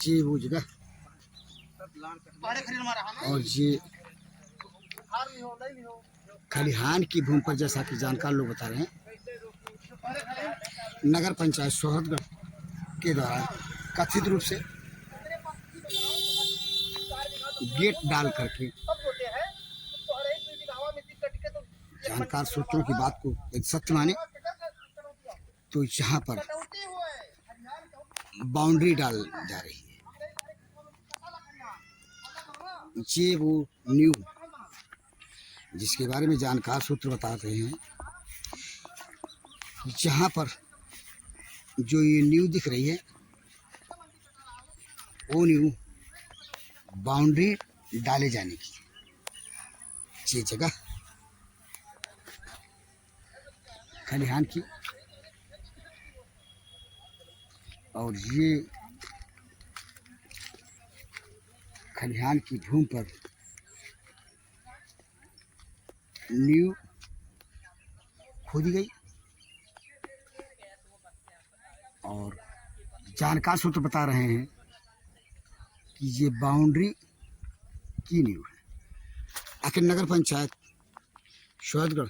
ये वो जगह और ये खलिहान की भूमि पर, जैसा कि जानकार लोग बता रहे हैं, नगर पंचायत सोहतगढ़ के द्वारा कथित रूप से गेट डाल करके जानकार सूत्रों की बात को यदि सत्य माने तो यहाँ पर बाउंड्री डाल जा रही है। ये वो न्यू जिसके बारे में जानकार सूत्र बताते हैं, जहाँ पर जो ये न्यू दिख रही है वो न्यू बाउंड्री डाले जाने की ये जगह खलिहान की, और ये खलिहान की भूमि पर न्यू खोदी गई। और जानकार सूत्र बता रहे हैं कि ये बाउंड्री की न्यू है। आखिर नगर पंचायत सोहतगढ़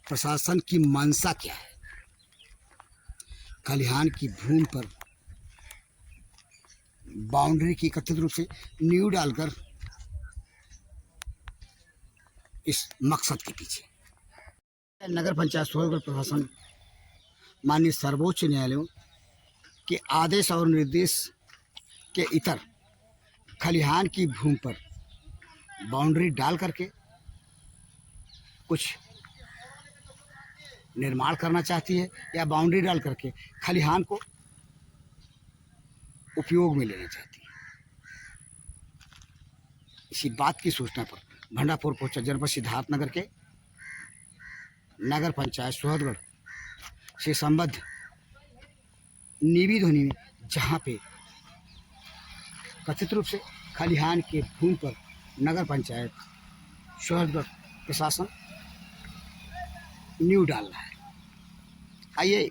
प्रशासन की मंशा क्या है? खलिहान की भूमि पर बाउंड्री की कथित रूप से नींव डालकर इस मकसद के पीछे नगर पंचायत सोहतगढ़ प्रशासन माननीय सर्वोच्च न्यायालयों के आदेश और निर्देश के इतर खलिहान की भूमि पर बाउंड्री डाल करके कुछ निर्माण करना चाहती है या बाउंड्री डाल करके खलिहान को उपयोग में लेना चाहती है। इसी बात की सूचना पर भंडारपुर पहुंचा जनपद सिद्धार्थनगर के नगर पंचायत सोहतगढ़ से संबद्ध निवी ध्वनि में, जहां पे कथित रूप से खलिहान के भूमि पर नगर पंचायत सोहतगढ़ प्रशासन नींव डाल रहा है। आइए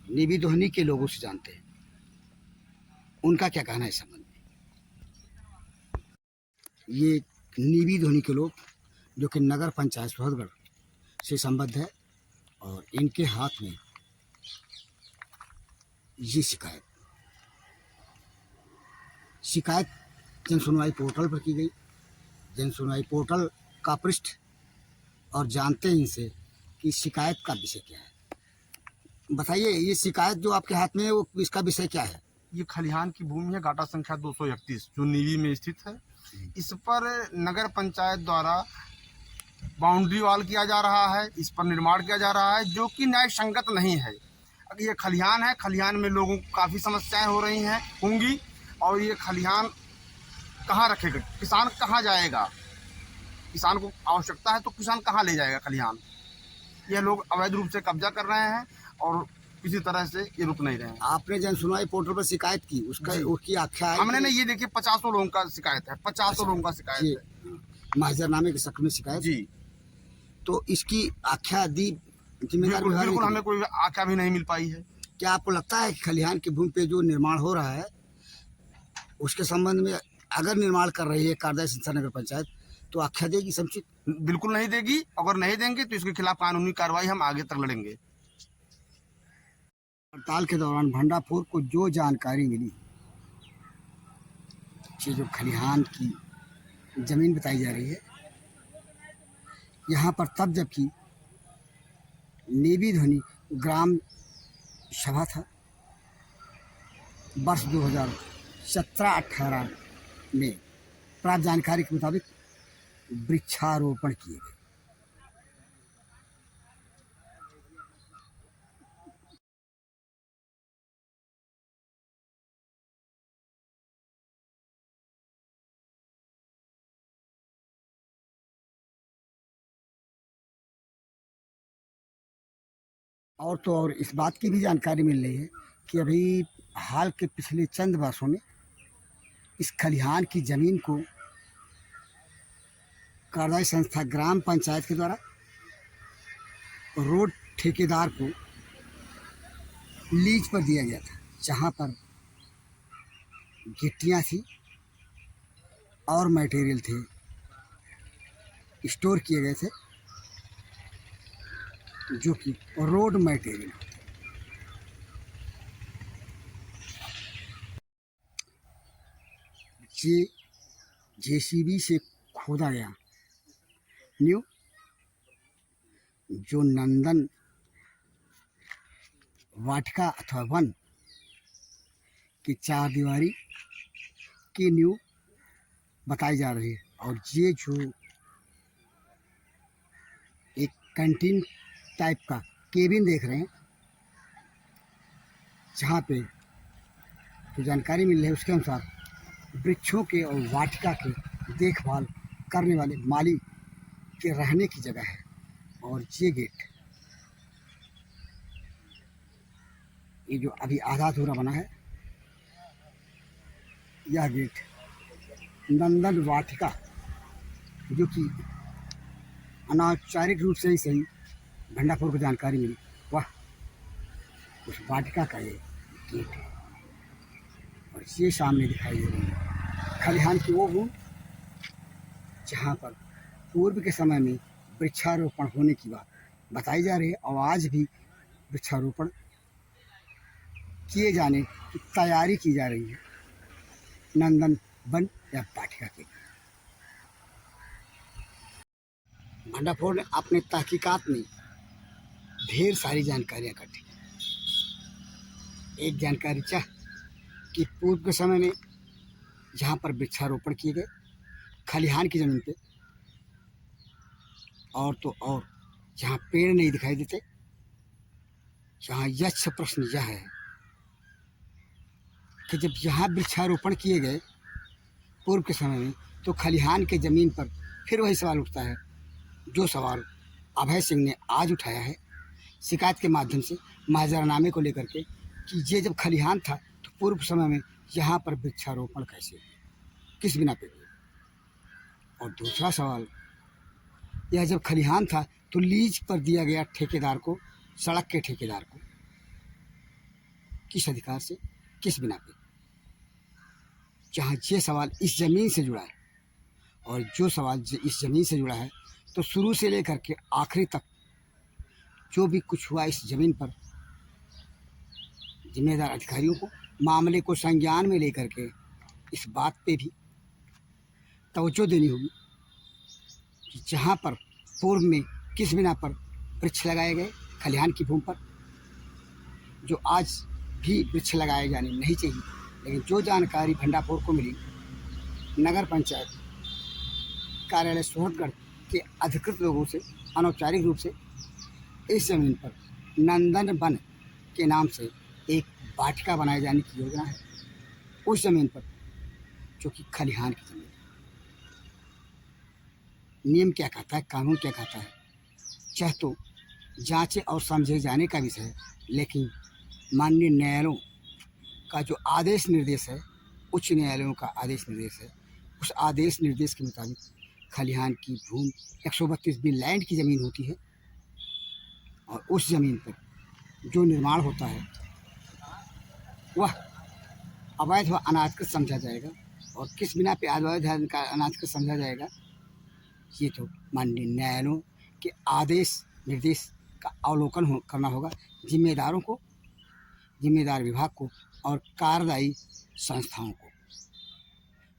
निवी ध्वनि के लोगों से जानते हैं उनका क्या कहना है इस संबंध में। ये निवी ध्वनि के लोग जो कि नगर पंचायत सोहतगढ़ से संबद्ध है, और इनके हाथ में ये शिकायत जन सुनवाई पोर्टल पर की गई। जन सुनवाई पोर्टल का पृष्ठ, और जानते हैं इनसे कि शिकायत का विषय क्या है। बताइए, ये शिकायत जो आपके हाथ में है वो इसका विषय क्या है? ये खलिहान की भूमि है, गाटा संख्या 231 जो नीवी में स्थित है। इस पर नगर पंचायत द्वारा बाउंड्री वॉल किया जा रहा है, इस पर निर्माण किया जा रहा है, जो कि न्याय संगत नहीं है। अगर ये खलिहान है, खलिहान में लोगों को काफ़ी समस्याएं हो रही हैं होंगी, और ये खलिहान कहाँ रखेगा, किसान कहाँ जाएगा? किसान को आवश्यकता है तो किसान कहाँ ले जाएगा खलिहान? ये लोग अवैध रूप से कब्जा कर रहे हैं और किसी तरह से ये रुक नहीं रहे हैं। आपने जन सुनवाई पोर्टल पर शिकायत की, उसकी आख्या है? हमने ये देखिए 50 लोगों का शिकायत है, 50 लोगों का शिकायत है, महजरनामे के शक्ल में शिकायत जी। तो इसकी आख्या दी जिम्मेदार विभाग? बिल्कुल हमें कोई आख्या भी नहीं मिल पाई है। क्या आपको लगता है कि खलिहान की भूमि पे जो निर्माण हो रहा है उसके संबंध में अगर निर्माण कर रही है कार्यदायी संस्था नगर पंचायत, तो आख्या देगी समुचित? बिल्कुल नहीं देगी। अगर नहीं देंगे तो इसके खिलाफ कानूनी कार्रवाई हम आगे तक लड़ेंगे। हड़ताल के दौरान भंडारपुर को जो जानकारी मिली, ये जो खलिहान की जमीन बताई जा रही है, यहाँ पर तब जबकि निवी ध्वनि ग्राम सभा था, वर्ष 2017-18 में प्राप्त जानकारी के मुताबिक वृक्षारोपण किए गए। और तो और इस बात की भी जानकारी मिल रही है कि अभी हाल के पिछले चंद वर्षों में इस खलिहान की ज़मीन को कार्यदायी संस्था ग्राम पंचायत के द्वारा रोड ठेकेदार को लीज पर दिया गया था, जहां पर गिट्टियाँ थी और मटेरियल थे स्टोर किए गए थे, जो कि रोड मटेरियल। ये जेसीबी से खोदा गया न्यू जो नंदन वाटिका अथवा वन की चार दीवारी की न्यू बताई जा रही है। और ये जो एक कैंटीन टाइप का केबिन देख रहे हैं, जहाँ पे जो जानकारी मिल रही है उसके अनुसार वृक्षों के और वाटिका के देखभाल करने वाले माली के रहने की जगह है। और ये गेट, ये जो अभी आधा अधूरा बना है, यह गेट नंदन वाटिका, जो कि अनौपचारिक रूप से ही सही भंडारपुर को जानकारी मिली, वह उस वाटिका का ये गेट है। और ये सामने दिखाई दे रही है खलिहान की वो भूमि जहाँ पर पूर्व के समय में वृक्षारोपण होने की बात बताई जा रही है, और आज भी वृक्षारोपण किए जाने की तैयारी की जा रही है नंदन वन या वाटिका के। भंडारपुर ने अपने तहकीकात में ढेर सारी जानकारियाँ इकट्ठी। एक जानकारी चाह कि पूर्व के समय में जहाँ पर वृक्षारोपण किए गए खलिहान की ज़मीन पे, और तो और जहाँ पेड़ नहीं दिखाई देते, जहाँ यक्ष प्रश्न यह है कि जब यहाँ वृक्षारोपण किए गए पूर्व के समय में, तो खलिहान के ज़मीन पर फिर वही सवाल उठता है जो सवाल अभय सिंह ने आज उठाया है शिकायत के माध्यम से महाजरनामे को लेकर के, कि ये जब खलिहान था तो पूर्व समय में यहाँ पर वृक्षारोपण कैसे, किस बिना पे हुआ। और दूसरा सवाल, यह जब खलिहान था तो लीज पर दिया गया ठेकेदार को, सड़क के ठेकेदार को, किस अधिकार से, किस बिना पे। जहाँ ये सवाल इस ज़मीन से जुड़ा है, और जो सवाल इस ज़मीन से जुड़ा है, तो शुरू से लेकर के आखिरी तक जो भी कुछ हुआ इस ज़मीन पर, जिम्मेदार अधिकारियों को मामले को संज्ञान में लेकर के इस बात पे भी तवज्जो देनी होगी कि जहाँ पर पूर्व में किस बिना पर वृक्ष लगाए गए खलिहान की भूमि पर, जो आज भी वृक्ष लगाए जाने नहीं चाहिए। लेकिन जो जानकारी भंडारपुर को मिली नगर पंचायत कार्यालय सोहतगढ़ के अधिकृत लोगों से, अनौपचारिक रूप से इस ज़मीन पर नंदन वन के नाम से एक वाटिका बनाए जाने की योजना है, उस ज़मीन पर जो कि खलिहान की ज़मीन है। नियम क्या कहता है, कानून क्या कहता है, चाहे तो जांचे और समझे जाने का विषय है, लेकिन माननीय न्यायालयों का जो आदेश निर्देश है, उच्च न्यायालयों का आदेश निर्देश है, उस आदेश निर्देश के मुताबिक खलिहान की भूमि 132 बी लैंड की ज़मीन होती है, और उस ज़मीन पर जो निर्माण होता है वह अवैध व अनाधिकृत समझा जाएगा। और किस बिना पे अवैध अनाधिकृत समझा जाएगा, ये तो माननीय न्यायालयों के आदेश निर्देश का अवलोकन करना होगा जिम्मेदारों को, जिम्मेदार विभाग को और कार्यदायी संस्थाओं को।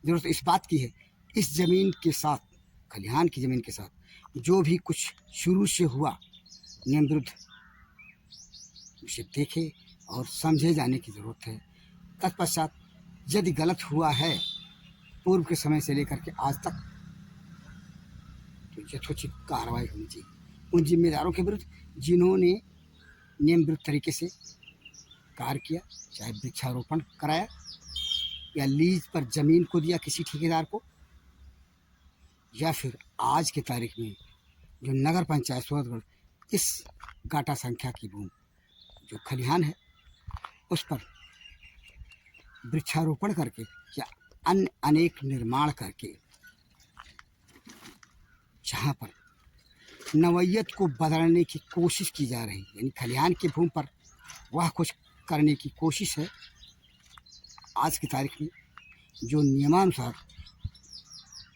ज़रूरत इस बात की है, इस ज़मीन के साथ, खलिहान की ज़मीन के साथ जो भी कुछ शुरू से हुआ नियम विरुद्ध, उसे देखे और समझे जाने की ज़रूरत है। तत्पश्चात यदि गलत हुआ है पूर्व के समय से लेकर के आज तक, तो यथोचित कार्रवाई होनी चाहिए उन जिम्मेदारों के विरुद्ध जिन्होंने नियम विरुद्ध तरीके से कार्य किया, चाहे वृक्षारोपण कराया या लीज पर ज़मीन को दिया किसी ठेकेदार को, या फिर आज की तारीख में जो नगर पंचायत सोहतगढ़ इस गाटा संख्या की भूमि जो खलिहान है उस पर वृक्षारोपण करके या अन्य अनेक निर्माण करके, जहाँ पर नवैयत को बदलने की कोशिश की जा रही है, यानी खलिहान की भूमि पर वह कुछ करने की कोशिश है, आज की तारीख में जो नियमानुसार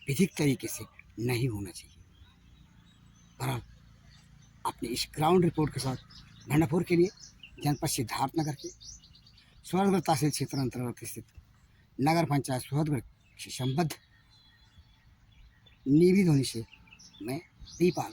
विधिक तरीके से नहीं होना चाहिए। पर अपने इस ग्राउंड रिपोर्ट के साथ भंडापुर के लिए जनपद सिद्धार्थनगर के सोहतगढ़ तहसील क्षेत्र अंतर्गत स्थित नगर पंचायत सोहतगढ़ से संबद्ध नीवी ध्वनि से मैं दीपाल